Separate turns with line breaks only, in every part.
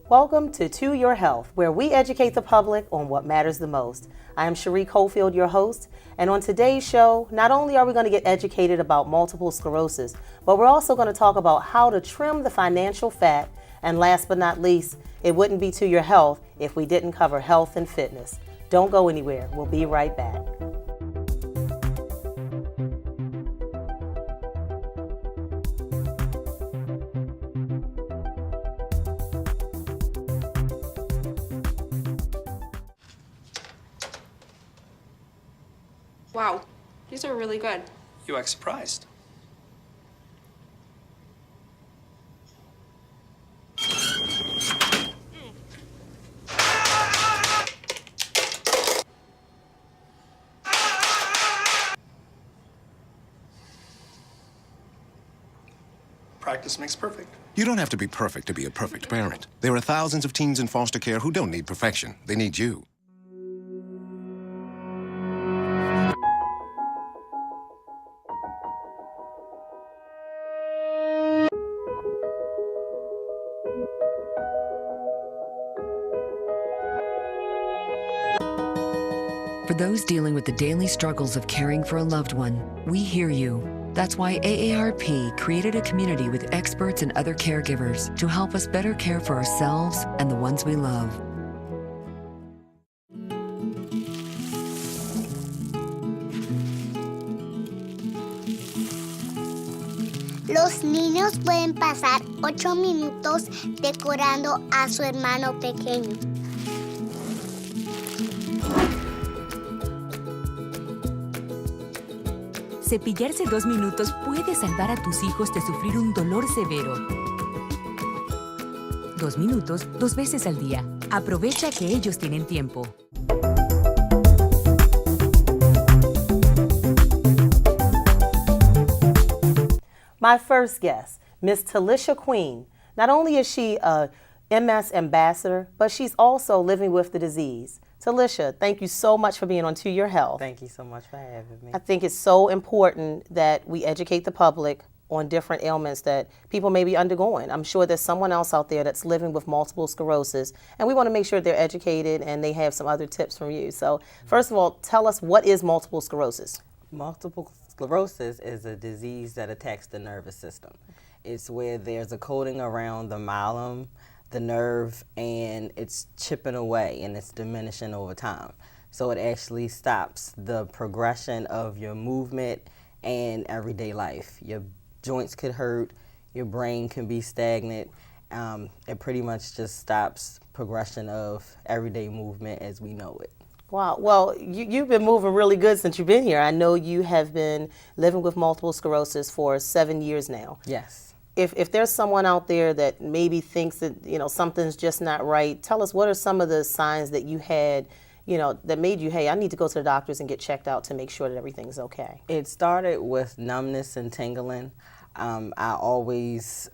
Welcome to Your Health, where we educate the public on what matters the most. I am Cherie Cofield, your host, and on today's show, not only are we going to get educated about multiple sclerosis, but we're also going to talk about how to trim the financial fat, and last but not least, it wouldn't be To Your Health if we didn't cover health and fitness. Don't go anywhere. We'll be right back.
Wow, these are really good.
You act surprised. Practice makes perfect.
You don't have to be perfect to be a perfect parent. There are thousands of teens in foster care who don't need perfection. They need you.
For those dealing with the daily struggles of caring for a loved one, we hear you. That's why AARP created a community with experts and other caregivers to help us better care for ourselves and the ones we love.
Los niños pueden pasar 8 minutos decorando a su hermano pequeño.
Cepillarse 2 minutos puede salvar a tus hijos de sufrir un dolor severo. 2 minutos, 2 veces al día. Aprovecha que ellos tienen tiempo.
My first guest, Miss Talisha Queen. Not only is she a MS ambassador, but she's also living with the disease. Talisha, thank you so much for being on To Your Health.
Thank you so much for having me.
I think it's so important that we educate the public on different ailments that people may be undergoing. I'm sure there's someone else out there that's living with multiple sclerosis, and we want to make sure they're educated and they have some other tips from you. So first of all, tell us, what is multiple sclerosis?
Multiple sclerosis is a disease that attacks the nervous system. It's where there's a coating around the myelin, the nerve, and it's chipping away and it's diminishing over time. So it actually stops the progression of your movement and everyday life. Your joints could hurt, your brain can be stagnant. It pretty much just stops progression of everyday movement as we know it.
Wow. Well, you've been moving really good since you've been here. I know you have been living with multiple sclerosis for 7 years now.
Yes.
If there's someone out there that maybe thinks that, something's just not right, tell us, what are some of the signs that you had, that made you, hey, I need to go to the doctors and get checked out to make sure that everything's okay?
It started with numbness and tingling. I always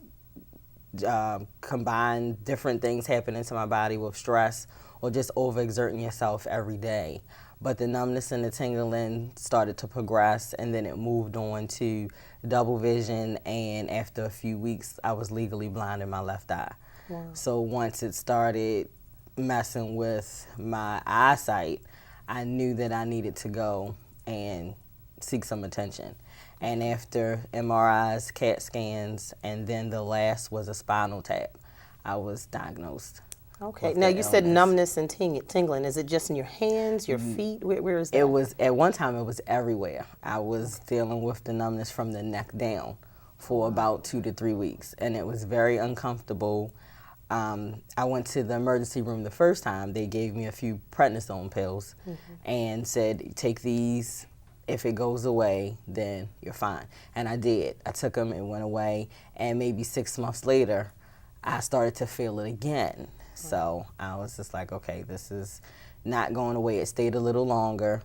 combine different things happening to my body with stress or just overexerting yourself every day. But the numbness and the tingling started to progress, and then it moved on to double vision, and after a few weeks, I was legally blind in my left eye. Wow. So once it started messing with my eyesight, I knew that I needed to go and seek some attention. And after MRIs, CAT scans, and then the last was a spinal tap, I was diagnosed.
Okay. Now you said numbness and tingling. Is it just in your hands, your feet? Where is that?
It was, at one time it was everywhere. I was dealing with the numbness from the neck down for about 2 to 3 weeks, and it was very uncomfortable. I went to the emergency room the first time. They gave me a few prednisone pills and said, take these. If it goes away, then you're fine. And I did. I took them, it went away, and maybe 6 months later, I started to feel it again. So I was just like, okay, this is not going away. It stayed a little longer,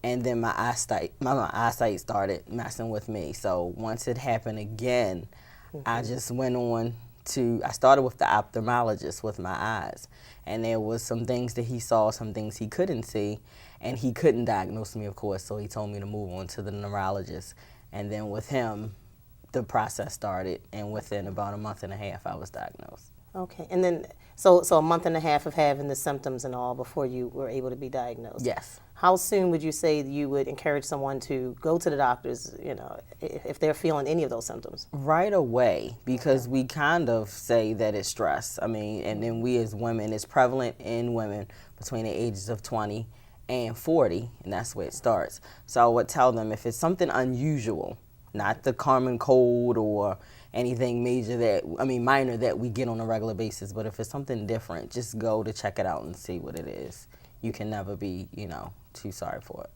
and then my eyesight started messing with me. So once it happened again, I just went on to, I started with the ophthalmologist with my eyes, and there was some things that he saw, some things he couldn't see, and he couldn't diagnose me, of course, so he told me to move on to the neurologist. And then with him, the process started, and within about a month and a half, I was diagnosed.
Okay. And then, so a month and a half of having the symptoms and all before you were able to be diagnosed.
Yes.
How soon would you say you would encourage someone to go to the doctors, if they're feeling any of those symptoms?
Right away, because we kind of say that it's stress. I mean, and then we as women, it's prevalent in women between the ages of 20 and 40, and that's where it starts. So I would tell them if it's something unusual, not the common cold or anything minor that we get on a regular basis, but if it's something different, just go to check it out and see what it is. You can never be, too sorry for it.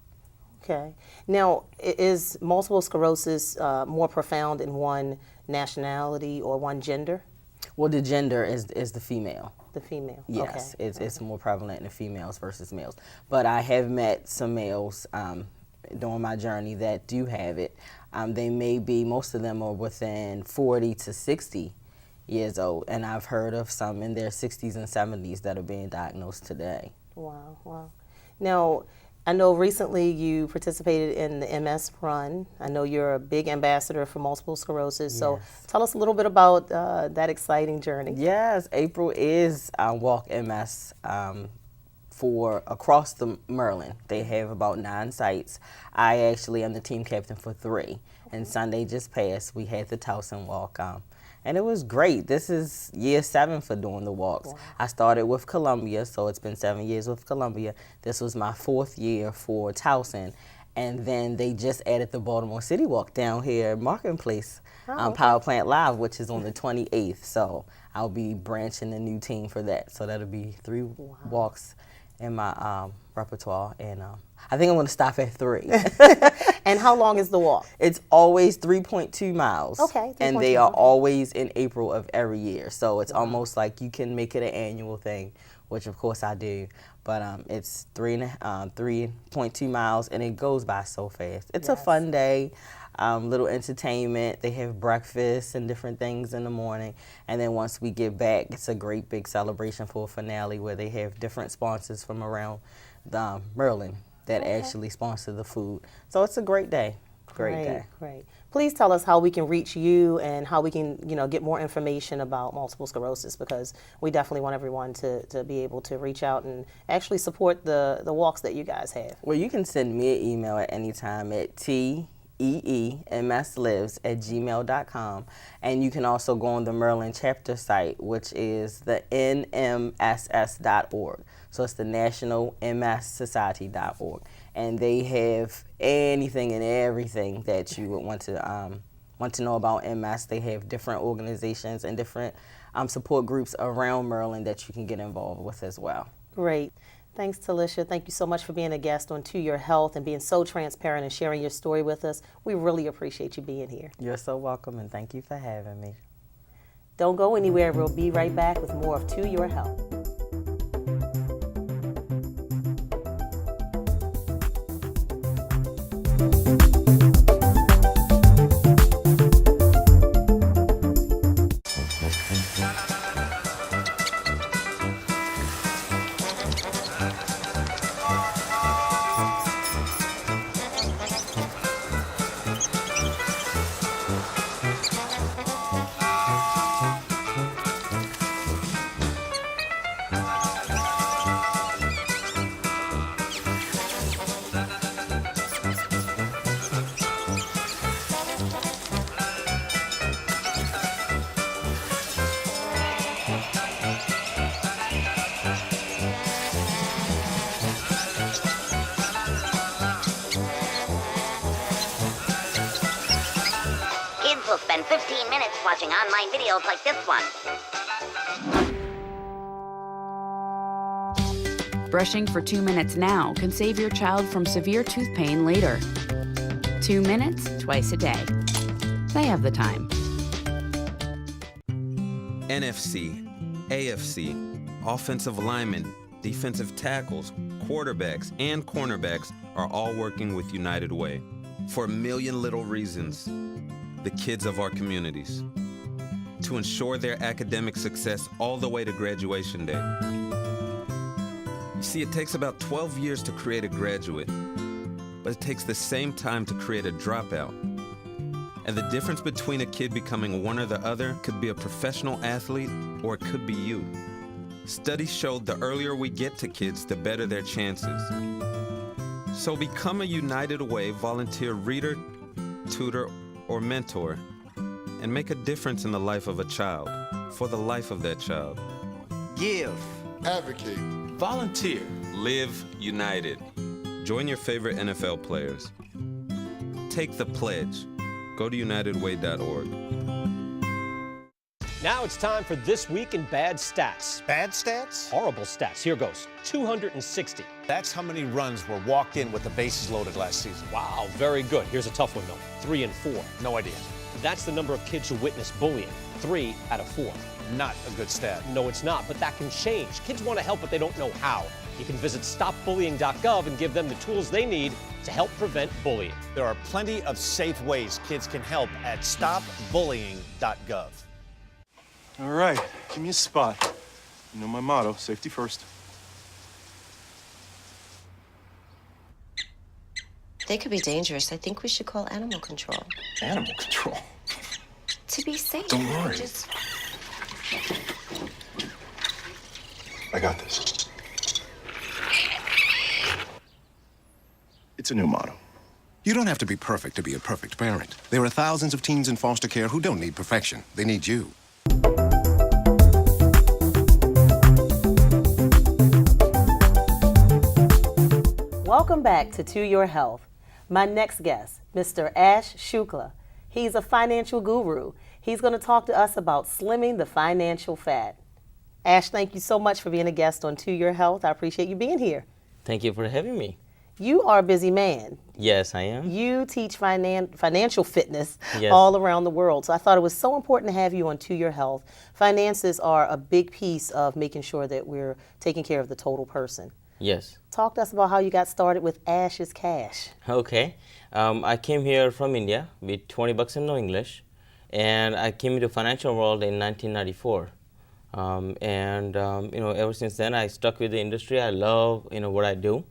Okay. Now, is multiple sclerosis more profound in one nationality or one gender?
Well, the gender is the female.
The female.
Yes,
Okay.
it's more prevalent in the females versus males. But I have met some males during my journey that do have it. Most of them are within 40 to 60 years old, and I've heard of some in their 60s and 70s that are being diagnosed today.
Wow, wow. Now, I know recently you participated in the MS Run. I know you're a big ambassador for multiple sclerosis. So tell us a little bit about that exciting journey.
Yes, April is Walk MS for across the Maryland. They have about 9 sites. I actually am the team captain for 3. And Sunday just passed, we had the Towson Walk. And it was great. This is year 7 for doing the walks. Wow. I started with Columbia, so it's been 7 years with Columbia. This was my 4th year for Towson. And then they just added the Baltimore City Walk down here at Marketplace, Power Plant Live, which is on the 28th. So I'll be branching a new team for that. So that'll be 3 walks in my repertoire, and I think I'm going to stop at 3.
And how long is the walk?
It's always 3.2 miles.
Okay.
And they are always in April of every year, so it's almost like you can make it an annual thing, which of course I do. But it's 3.2 miles, and it goes by so fast. It's a fun day. Little entertainment. They have breakfast and different things in the morning. And then once we get back, it's a great big celebration for a finale where they have different sponsors from around Maryland that actually sponsor the food. So it's a great day. Great day.
Great. Please tell us how we can reach you and how we can, get more information about multiple sclerosis, because we definitely want everyone to be able to reach out and actually support the walks that you guys have.
Well, you can send me an email at any time at teemslives@gmail.com, and you can also go on the Maryland chapter site, which is the nmss.org. So it's the National MS Society.org, and they have anything and everything that you would want to know about MS. They have different organizations and different support groups around Maryland that you can get involved with as well.
Great. Thanks, Talisha. Thank you so much for being a guest on To Your Health and being so transparent and sharing your story with us. We really appreciate you being here.
You're so welcome, and thank you for having me.
Don't go anywhere. We'll be right back with more of To Your Health.
Will spend 15 minutes watching online videos like this one.
Brushing for 2 minutes now can save your child from severe tooth pain later. 2 minutes twice a day. They have the time.
NFC, AFC, offensive linemen, defensive tackles, quarterbacks, and cornerbacks are all working with United Way for a million little reasons. The kids of our communities, to ensure their academic success all the way to graduation day. You see, it takes about 12 years to create a graduate, but it takes the same time to create a dropout. And the difference between a kid becoming one or the other could be a professional athlete or it could be you. Studies showed the earlier we get to kids, the better their chances. So become a United Way volunteer reader, tutor, or mentor, and make a difference in the life of a child, for the life of that child.
Give.
Advocate.
Volunteer.
Live united. Join your favorite NFL players. Take the pledge. Go to unitedway.org.
Now it's time for This Week in Bad Stats.
Bad stats?
Horrible stats. Here goes. 260.
That's how many runs were walked in with the bases loaded last season.
Wow, very good. Here's a tough one, though. 3 and 4.
No idea.
That's the number of kids who witness bullying. 3 out of 4.
Not a good stat.
No, it's not, but that can change. Kids want to help, but they don't know how. You can visit stopbullying.gov and give them the tools they need to help prevent bullying.
There are plenty of safe ways kids can help at stopbullying.gov.
All right, give me a spot. You know my motto, safety first.
They could be dangerous. I think we should call animal control.
Animal control?
To be safe.
Don't worry.
Just...
I got this. It's a new motto.
You don't have to be perfect to be a perfect parent. There are thousands of teens in foster care who don't need perfection. They need you.
Welcome back to Your Health. My next guest, Mr. Ash Shukla. He's a financial guru. He's going to talk to us about slimming the financial fat. Ash, thank you so much for being a guest on Your Health. I appreciate you being here.
Thank you for having me.
You are a busy man.
Yes, I am.
You teach financial fitness
Yes.
all around the world. So I thought it was so important to have you on Your Health. Finances are a big piece of making sure that we're taking care of the total person.
Yes.
Talk to us about how you got started with Ash's Cash.
Okay. I came here from India with 20 bucks and no English, and I came into financial world in 1994. Ever since then, I stuck with the industry. I love, what I do.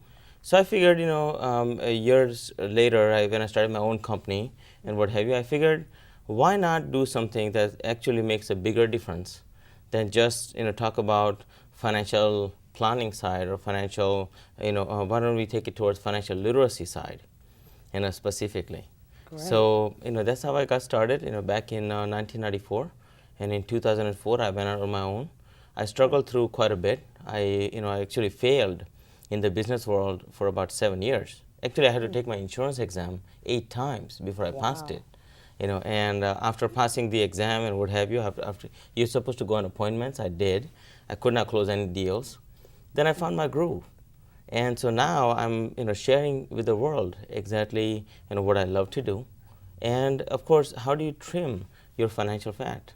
So I figured, years later, when I started my own company and what have you, I figured, why not do something that actually makes a bigger difference than just, talk about financial planning side or financial, why don't we take it towards financial literacy side, specifically.
Great.
So, that's how I got started, back in 1994. And in 2004, I went out on my own. I struggled through quite a bit. I actually failed in the business world for about 7 years. Actually, I had to take my insurance exam 8 times before I passed it. After passing the exam and what have you, after you're supposed to go on appointments, I did. I could not close any deals. Then I found my groove. And so now I'm sharing with the world exactly what I love to do. And of course, how do you trim your financial fat?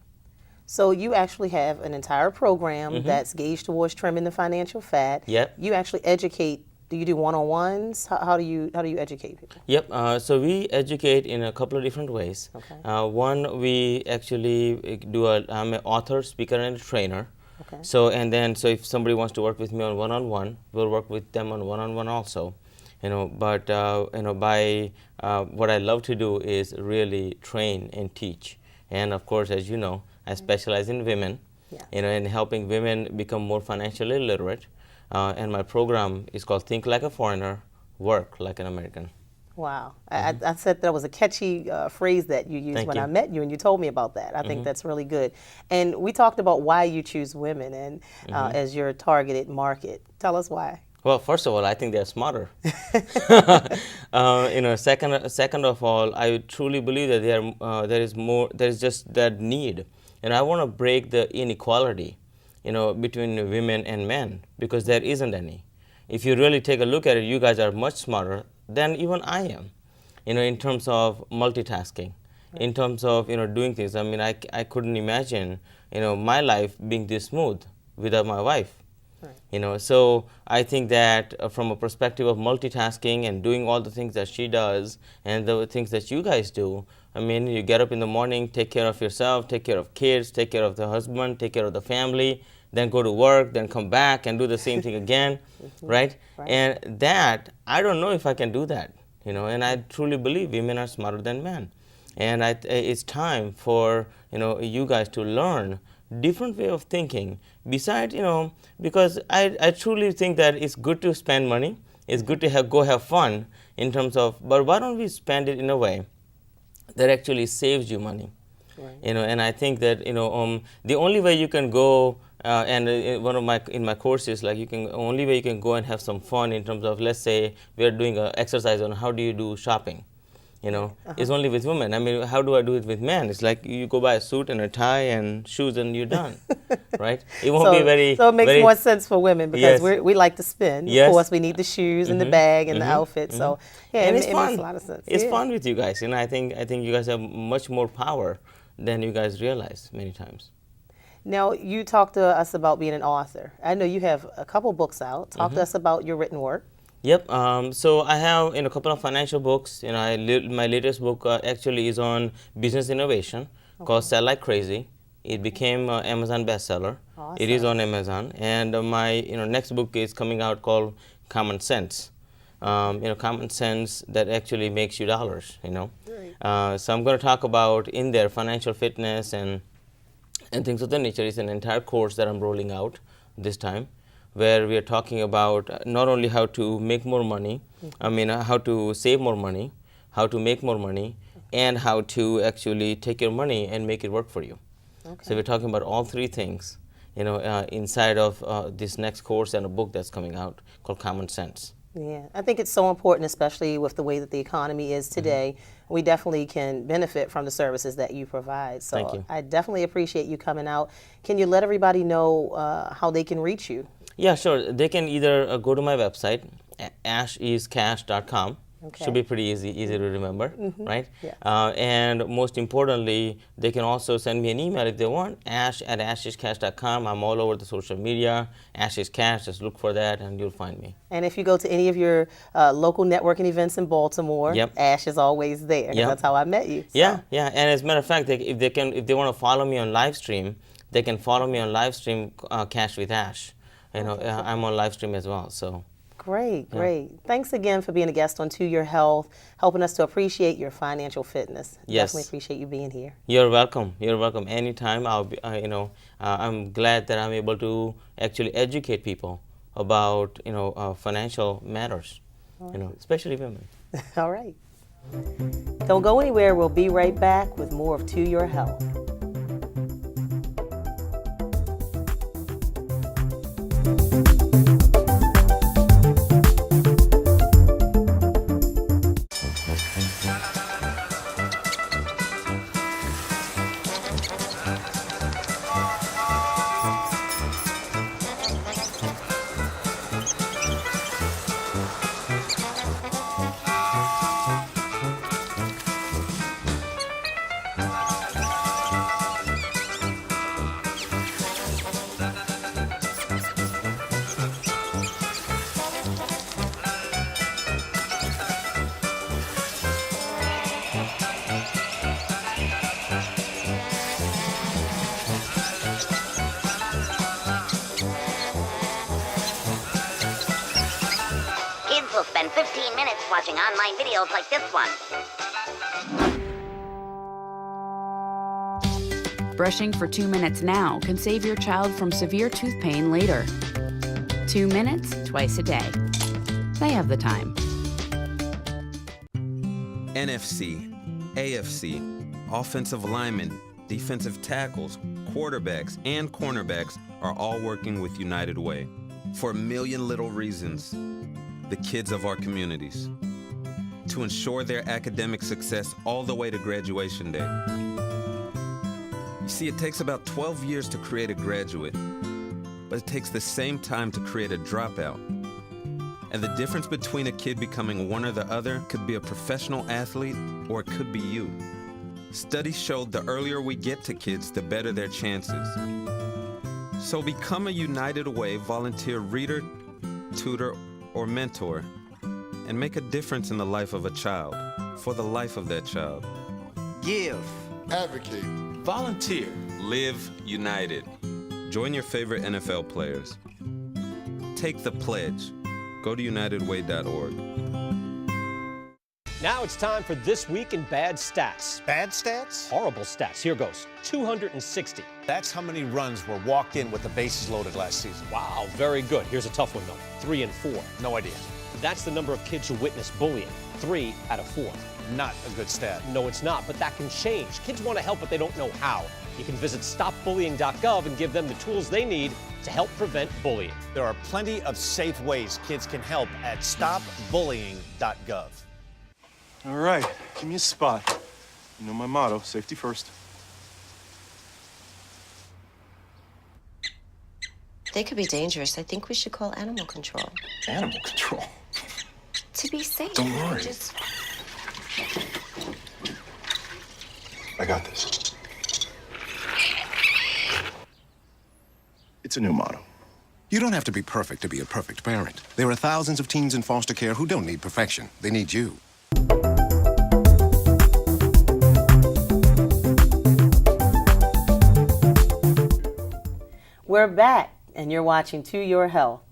So you actually have an entire program that's gauged towards trimming the financial fat.
Yep.
You actually educate. Do you do one-on-ones? How do you educate people?
Yep. So we educate in a couple of different ways.
Okay.
One, we actually I'm an author, speaker, and a trainer.
Okay.
So if somebody wants to work with me on one-on-one, we'll work with them on one-on-one also. What I love to do is really train and teach. And of course, as you know, I specialize in women, in helping women become more financially literate. And my program is called Think Like a Foreigner, Work Like an American.
Wow. I said that was a catchy phrase that you used when I met you, and you told me about that. I think that's really good. And we talked about why you choose women and as your targeted market. Tell us why.
Well, first of all, I think they're smarter. Second of all, I truly believe that there is just that need. And I want to break the inequality, between women and men, because there isn't any. If you really take a look at it, you guys are much smarter than even I am, in terms of multitasking, in terms of, doing things. I mean, I couldn't imagine, my life being this smooth without my wife. So I think that from a perspective of multitasking and doing all the things that she does and the things that you guys do, I mean, you get up in the morning, take care of yourself, take care of kids, take care of the husband, take care of the family, then go to work, then come back and do the same thing again, right? And that, I don't know if I can do that, and I truly believe women are smarter than men. And it's time for you guys to learn different way of thinking. Besides, because I truly think that it's good to spend money. It's good to go have fun in terms of, but why don't we spend it in a way that actually saves you money? Right. And I think that the only way you can go and in my courses, like only way you can go and have some fun in terms of, let's say we are doing an exercise on how do you do shopping, is only with women. I mean, how do I do it with men? It's like you go buy a suit and a tie and shoes and you're done, right? It won't be very.
So it makes more sense for women because we like to spend.
Yes.
Of course, we need the shoes and the bag and the outfit. So yeah,
and
it
it's
makes
fun.
a lot of sense.
It's fun with you guys. I think you guys have much more power than you guys realize many times.
Now, you talked to us about being an author. I know you have a couple books out. Talk to us about your written work.
Yep. So I have a couple of financial books. My latest book actually is on business innovation called Sell Like Crazy. It became an Amazon bestseller. Awesome. It is on Amazon. And my next book is coming out called Common Sense. Common sense that actually makes you dollars. So I'm going to talk about in there financial fitness and things of that nature. It's an entire course that I'm rolling out this time, where we are talking about not only how to make more money, how to save more money, how to make more money, and how to actually take your money and make it work for you. Okay. So we're talking about all three things, inside of this next course and a book that's coming out called Common Sense.
Yeah, I think it's so important, especially with the way that the economy is today. We definitely can benefit from the services that you provide. So
Thank you.
I definitely appreciate you coming out. Can you let everybody know how they can reach you?
Yeah, sure. They can either go to my website, ashiscash.com.
Okay.
Should be pretty easy to remember, right?
Yes.
And most importantly, they can also send me an email if they want, ash@ashiscash.com. I'm all over the social media, ashiscash, just look for that and you'll find me.
And if you go to any of your local networking events in Baltimore,
Yep.
Ash is always there.
Yep.
That's how I met you. So.
Yeah. And as a matter of fact, if they want to follow me on live stream, they can follow me on live stream, Cash with Ash. I'm on live stream as well. So.
Great. Thanks again for being a guest on To Your Health, helping us to appreciate your financial fitness.
Yes.
Definitely appreciate you being here.
You're welcome. Anytime. I'll be. I'm glad that I'm able to actually educate people about financial matters. Especially women.
All right. Don't go anywhere. We'll be right back with more of To Your Health.
Kids will spend 15 minutes watching online videos like this one.
Brushing for 2 minutes now can save your child from severe tooth pain later. 2 minutes, twice a day. They have the time.
NFC, AFC, offensive linemen, defensive tackles, quarterbacks, and cornerbacks are all working with United Way for a million little reasons. The kids of our communities, to ensure their academic success all the way to graduation day. You see, it takes about 12 years to create a graduate, but it takes the same time to create a dropout. And the difference between a kid becoming one or the other could be a professional athlete, or it could be you. Studies showed the earlier we get to kids, the better their chances. So become a United Way volunteer reader, tutor, or mentor, and make a difference in the life of a child, for the life of that child.
Give. Advocate.
Volunteer. Live united. Join your favorite NFL players. Take the pledge. Go to unitedway.org.
Now it's time for This Week in Bad Stats.
Bad stats?
Horrible stats. Here goes. 260.
That's how many runs were walked in with the bases loaded last season.
Wow, very good. Here's a tough one, though. 3 and 4.
No idea.
That's the number of kids who witness bullying. 3 out of 4.
Not a good stat.
No, it's not, but that can change. Kids want to help, but they don't know how. You can visit stopbullying.gov and give them the tools they need to help prevent bullying.
There are plenty of safe ways kids can help at stopbullying.gov.
All right, give me a spot. You know my motto, safety first.
They could be dangerous. I think we should call animal control.
Animal control?
To be safe.
Don't worry.
Just...
I got this. It's a new motto.
You don't have to be perfect to be a perfect parent. There are thousands of teens in foster care who don't need perfection. They need you.
We're back, and you're watching To Your Health.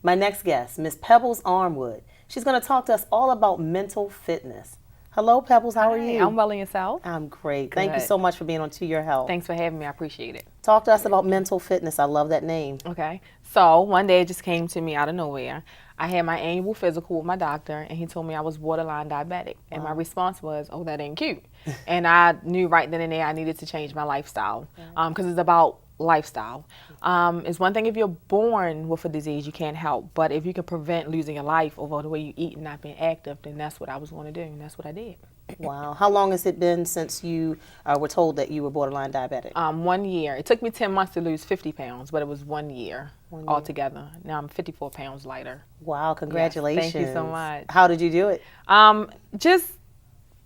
My next guest, Miss Pebbles Armwood. She's going to talk to us all about mental fitness. Hello, Pebbles. How are you?
I'm well, and yourself?
I'm great. Thank you so much for being on To Your Health.
Thanks for having me. I appreciate it.
Talk to us about mental fitness. I love that name.
Okay. So one day it just came to me out of nowhere. I had my annual physical with my doctor, and he told me I was borderline diabetic. And my response was, oh, that ain't cute. And I knew right then and there I needed to change my lifestyle because it's about lifestyle. It's one thing if you're born with a disease you can't help, but if you can prevent losing your life over the way you eat and not being active, then that's what I was going to do, and that's what I did.
Wow. How long has it been since you were told that you were borderline diabetic?
1 year. It took me 10 months to lose 50 pounds, but it was 1 year altogether. Now I'm 54 pounds lighter.
Wow, congratulations.
Yes, thank you so much.
How did you do it?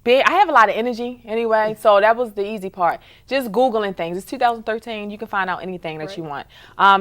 I have a lot of energy anyway, so that was the easy part. Just Googling things. It's 2013. You can find out anything that you want.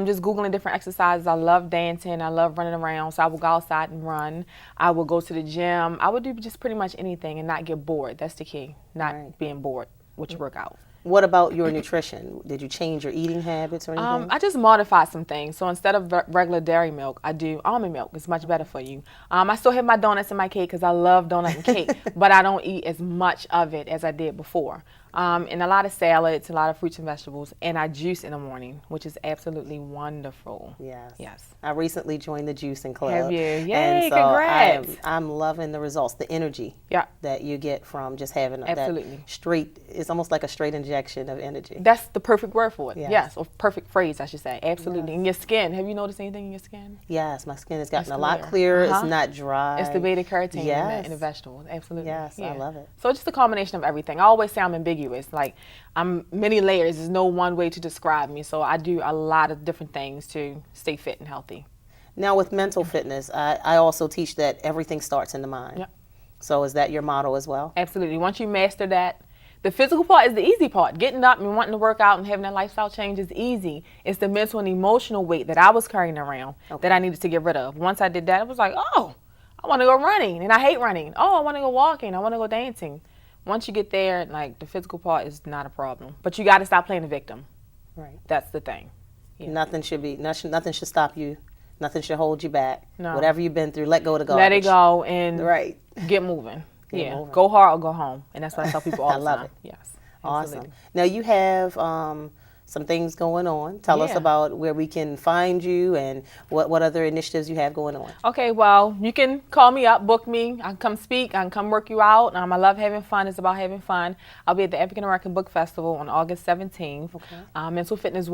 Just Googling different exercises. I love dancing. I love running around, so I would go outside and run. I would go to the gym. I would do just pretty much anything and not get bored. That's the key, not being bored with your workout.
What about your nutrition? Did you change your eating habits or anything?
I just modified some things. So instead of regular dairy milk, I do almond milk. It's much better for you. I still have my donuts and my cake because I love donut and cake, but I don't eat as much of it as I did before. And a lot of salads, a lot of fruits and vegetables, and I juice in the morning, which is absolutely wonderful.
Yes.
Yes.
I recently joined the juicing club.
Have you? Yay,
and so
congrats.
I'm loving the results, the energy that you get from just having that straight, it's almost like a straight injection of energy.
That's the perfect word for it.
Yes.
Or perfect phrase, I should say. Absolutely.
Yes.
And your skin, have you noticed anything in your skin?
Yes, my skin has gotten a lot clearer. It's not dry.
It's the beta carotene in the vegetables. Absolutely.
Yes, I love it.
So it's just a combination of everything. I always say I'm ambiguous. Like, I'm many layers. There's no one way to describe me. So I do a lot of different things to stay fit and healthy.
Now with mental fitness, I also teach that everything starts in the mind.
Yep.
So is that your motto as well?
Absolutely. Once you master that, the physical part is the easy part. Getting up and wanting to work out and having that lifestyle change is easy. It's the mental and emotional weight that I was carrying around that I needed to get rid of. Once I did that, it was like, oh, I want to go running, and I hate running. Oh, I want to go walking. I want to go dancing. Once you get there, like, the physical part is not a problem. But you got to stop playing the victim.
Right.
That's the thing. Yeah.
Nothing should stop you. Nothing should hold you back.
No.
Whatever you've been through, let go of the garbage.
Let it go and get moving.
Get moving.
Go hard or go home. And that's what I tell people all
I
the
love
time.
it.
Yes.
Awesome.
Absolutely.
Now you have some things going on. Tell us about where we can find you and what other initiatives you have going on.
Okay, well, you can call me up, book me. I can come speak. I can come work you out. I love having fun. It's about having fun. I'll be at the African American Book Festival on August 17th. Okay. Mental Fitness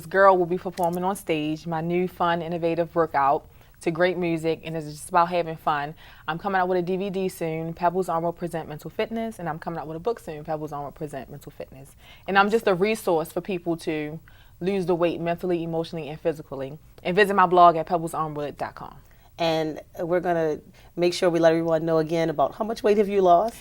Girl will be performing on stage. My new fun, innovative workout to great music, and it's just about having fun. I'm coming out with a DVD soon, Pebbles Armwood Present Mental Fitness, and I'm coming out with a book soon, Pebbles Armwood Present Mental Fitness. And I'm just a resource for people to lose the weight mentally, emotionally, and physically. And visit my blog at pebblesarmwood.com.
And we're going to make sure we let everyone know again about how much weight have you lost?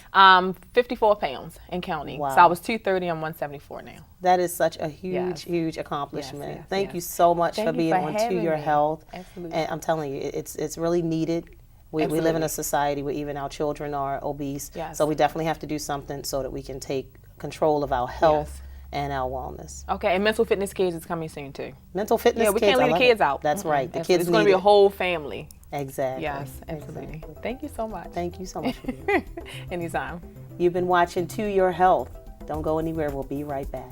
54 pounds and counting.
Wow.
So I was 230, I'm 174 now.
That is such a huge, huge accomplishment.
Yes,
Thank you so much for being on To Your Health.
Absolutely.
And I'm telling you, it's really needed. We live in a society where even our children are obese.
Yes.
So we definitely have to do something so that we can take control of our health and our wellness.
Okay, and Mental Fitness Kids is coming soon too.
Mental Fitness Kids,
we can't leave the kids out.
That's right. The
It's
kids
going to be a whole family
Exactly.
Yes, absolutely.
Exactly.
Thank you so much.
Thank you so much for being here.
Anytime.
You've been watching To Your Health. Don't go anywhere. We'll be right back.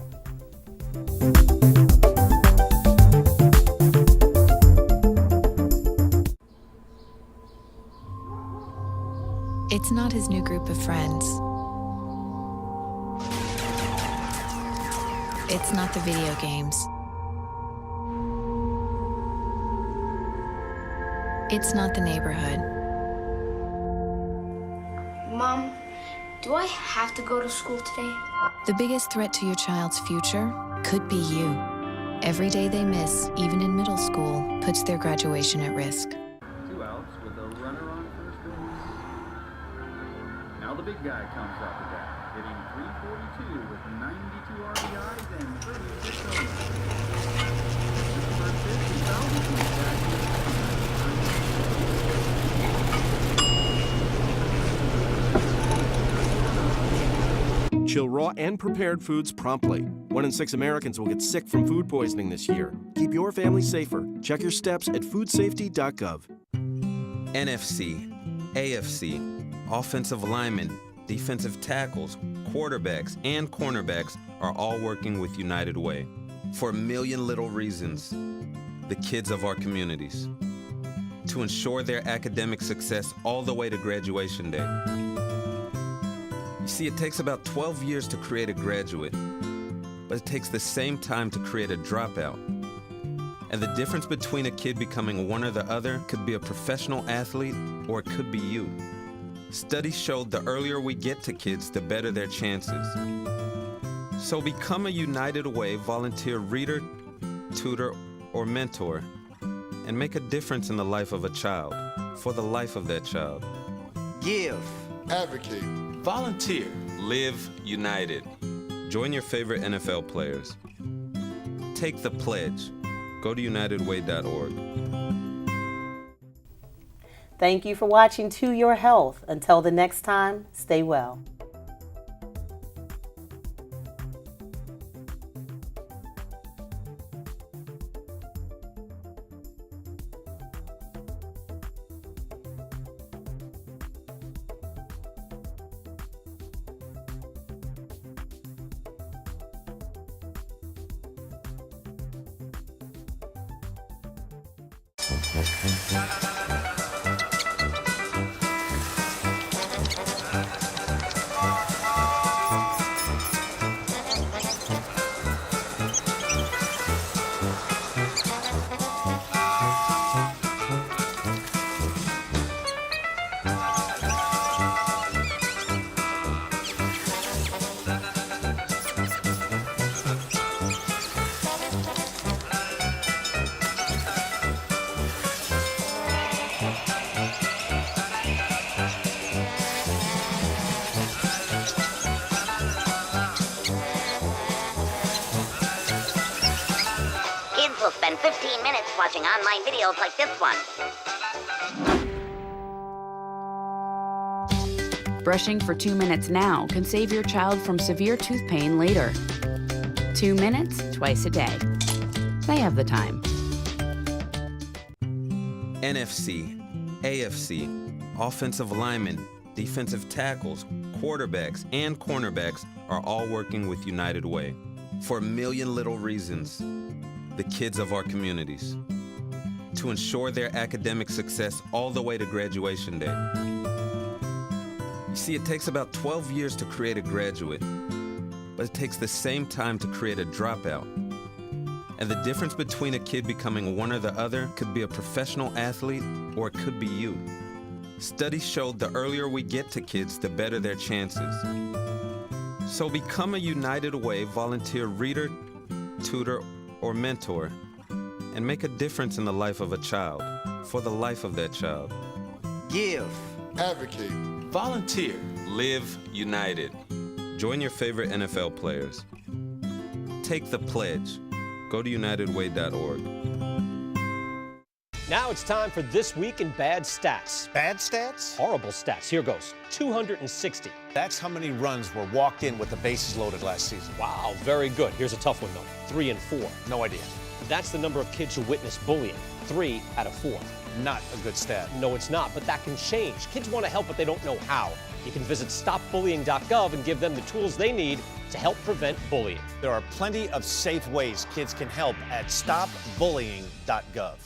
It's not his new group of friends. It's not the video games. It's not the neighborhood.
Mom, do I have to go to school today?
The biggest threat to your child's future could be you. Every day they miss, even in middle school, puts their graduation at risk.
2 outs with a runner on first base. Now the big guy comes up the bat, hitting .342 with 92 RBIs and 36 homers. The first pitch is fouled between
Chill raw and prepared foods promptly. 1 in 6 Americans will get sick from food poisoning this year. Keep your family safer. Check your steps at foodsafety.gov.
NFC, AFC, offensive linemen, defensive tackles, quarterbacks, and cornerbacks are all working with United Way for a million little reasons. The kids of our communities. To ensure their academic success all the way to graduation day. You see, it takes about 12 years to create a graduate, but it takes the same time to create a dropout. And the difference between a kid becoming one or the other could be a professional athlete, or it could be you. Studies showed the earlier we get to kids, the better their chances. So become a United Way volunteer reader, tutor, or mentor, and make a difference in the life of a child, for the life of that child.
Give. Advocate.
Volunteer. Live united. Join your favorite NFL players. Take the pledge. Go to unitedway.org.
Thank you for watching To Your Health. Until the next time, stay well.
Kids will spend 15 minutes watching online videos like this one.
Brushing for 2 minutes now can save your child from severe tooth pain later. 2 minutes, twice a day. They have the time.
NFC, AFC, offensive linemen, defensive tackles, quarterbacks, and cornerbacks are all working with United Way for a million little reasons. The kids of our communities. To ensure their academic success all the way to graduation day. You see, it takes about 12 years to create a graduate, but it takes the same time to create a dropout. And the difference between a kid becoming one or the other could be a professional athlete, or it could be you. Studies showed the earlier we get to kids, the better their chances. So become a United Way volunteer reader, tutor, or mentor, and make a difference in the life of a child, for the life of that child.
Give. Advocate.
Volunteer. Live united. Join your favorite NFL players. Take the pledge. Go to unitedway.org.
Now it's time for This Week in Bad Stats.
Bad stats?
Horrible stats. Here goes. 260.
That's how many runs were walked in with the bases loaded last season.
Wow, very good. Here's a tough one, though. 3 and 4.
No idea.
That's the number of kids who witness bullying. 3 out of 4. Not a good stat. No, it's not, but that can change. Kids want to help, but they don't know how. You can visit stopbullying.gov and give them the tools they need to help prevent bullying.
There are plenty of safe ways kids can help at stopbullying.gov.